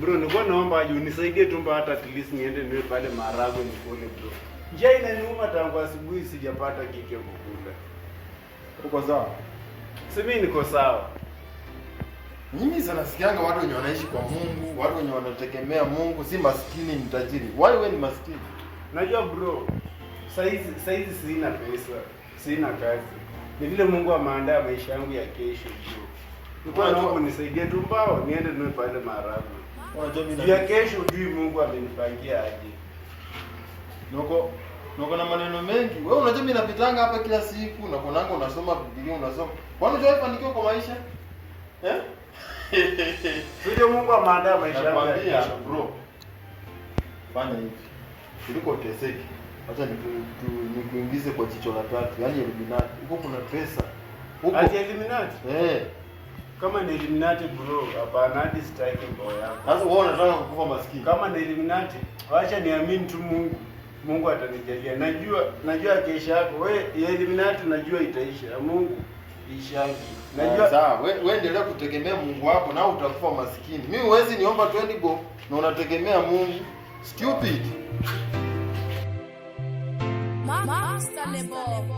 Bro, nilikuwa naomba aje unisaidie tu hata at least niende niwe pale Maharagwe nikule bro. Njaa inaniuma tangu asubuhi sijapata kitu ya kukula. Uko sawa? Mimi niko sawa. Mimi sana sikianga watu wenye wanaishi kwa Mungu, watu wenye wanategemea Mungu, si maskini ni tajiri. Why wewe ni maskini? Najua bro, saizi sina pesa, sina kazi. Ni vile Mungu ameandaa maisha yangu ya kesho bro. Nilikuwa naomba unisaidie tu mbao niende niwe pale Maharagwe. Unajua mimi ya kesho hujui Mungu amenipangia aje. Noko na maneno mengi. Wewe unajua mimi napitanga hapa kila siku na kunanga unasoma Biblia unasoma. Kwani unajua fanikiwa kwa maisha? Eh? Sio Mungu ameandaa maisha yangu ya kesho bro. Fanya hivi. Kuliko teseki. Acha nikuingize kwa jicho la tatu. Yaani Illuminati. Huko kuna pesa. Huko. Ati Illuminati? Eh. Kama ni Illuminati bro, hapana hadi sitaki mbao yako. Sasa wewe unataka kukufa maskini. Kama ni Illuminati, acha niamini tu Mungu. Mungu atanijalia. Najua kesho yako. Wewe Illuminati najua itaisha. Mungu ishangi. Najua sawa. Wewe endelea kutegemea Mungu wako na utakufa maskini. Mimi huwezi niomba 20 bob na unategemea Mungu. Stupid. Master Lebo.